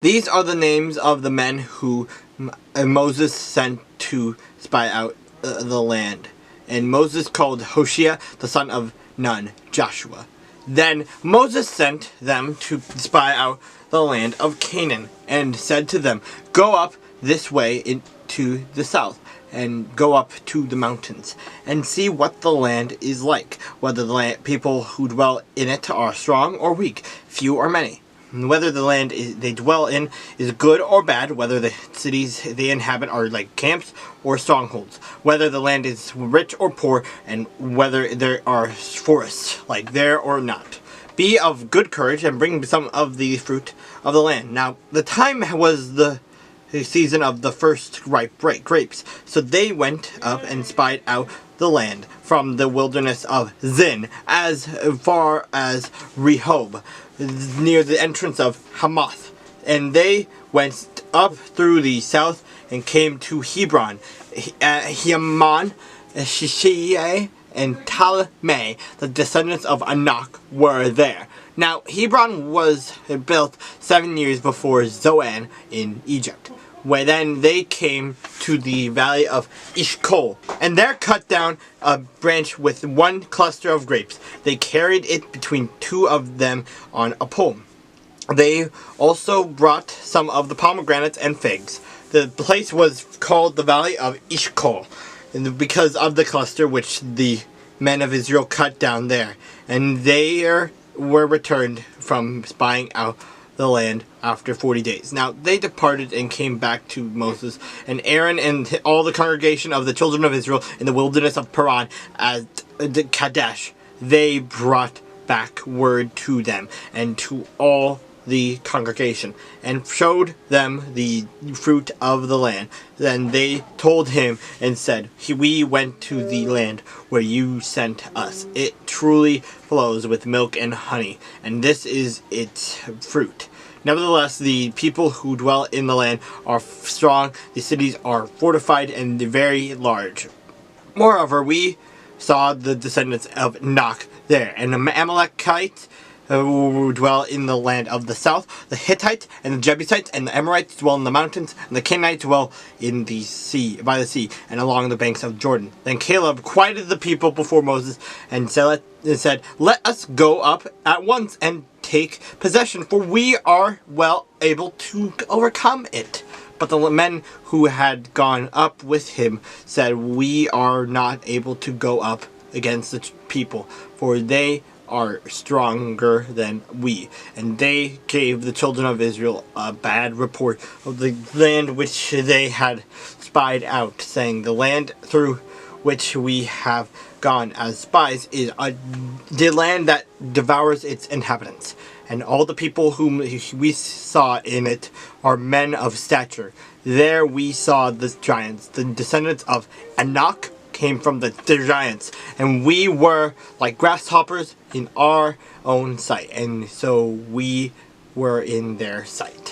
These are the names of the men who Moses sent to spy out the land. And Moses called Hoshea, the son of Nun, Joshua. Then Moses sent them to spy out the land of Canaan, and said to them, "Go up this way into the south, and go up to the mountains, and see what the land is like, whether the people who dwell in it are strong or weak, few or many, whether the land they dwell in is good or bad, whether the cities they inhabit are like camps or strongholds, whether the land is rich or poor, and whether there are forests like there or not. Be of good courage and bring some of the fruit of the land." Now, the time was the season of the first ripe grapes. So they went up and spied out the land from the wilderness of Zin as far as Rehob, near the entrance of Hamath. And they went up through the south and came to Hebron. Heman, Shishai, and Talmai, the descendants of Anak, were there. Now, Hebron was built 7 years before Zoan in Egypt, where then they came to the valley of Eshcol, and there cut down a branch with one cluster of grapes. They carried it between two of them on a pole. They also brought some of the pomegranates and figs. The place was called the valley of Eshcol, because of the cluster which the men of Israel cut down there. And they were returned from spying out the land after 40 days. Now they departed and came back to Moses and Aaron and all the congregation of the children of Israel in the wilderness of Paran at Kadesh. They brought back word to them and to all the congregation, and showed them the fruit of the land. Then they told him and said, "We went to the land where you sent us. It truly flows with milk and honey, and this is its fruit. Nevertheless, the people who dwell in the land are strong, the cities are fortified, and very large. Moreover, we saw the descendants of Anak there, and the Amalekites who dwell in the land of the south, the Hittites and the Jebusites and the Amorites dwell in the mountains, and the Canaanites dwell in the sea, by the sea, and along the banks of Jordan." Then Caleb quieted the people before Moses and said, "Let us go up at once and take possession, for we are well able to overcome it." But the men who had gone up with him said, "We are not able to go up against the people, for they are stronger than we." And they gave the children of Israel a bad report of the land which they had spied out, saying, "The land through which we have gone as spies is the land that devours its inhabitants, and all the people whom we saw in it are men of stature. There we saw the giants, the descendants of Anak came from the giants, and we were like grasshoppers in our own sight, and so we were in their sight."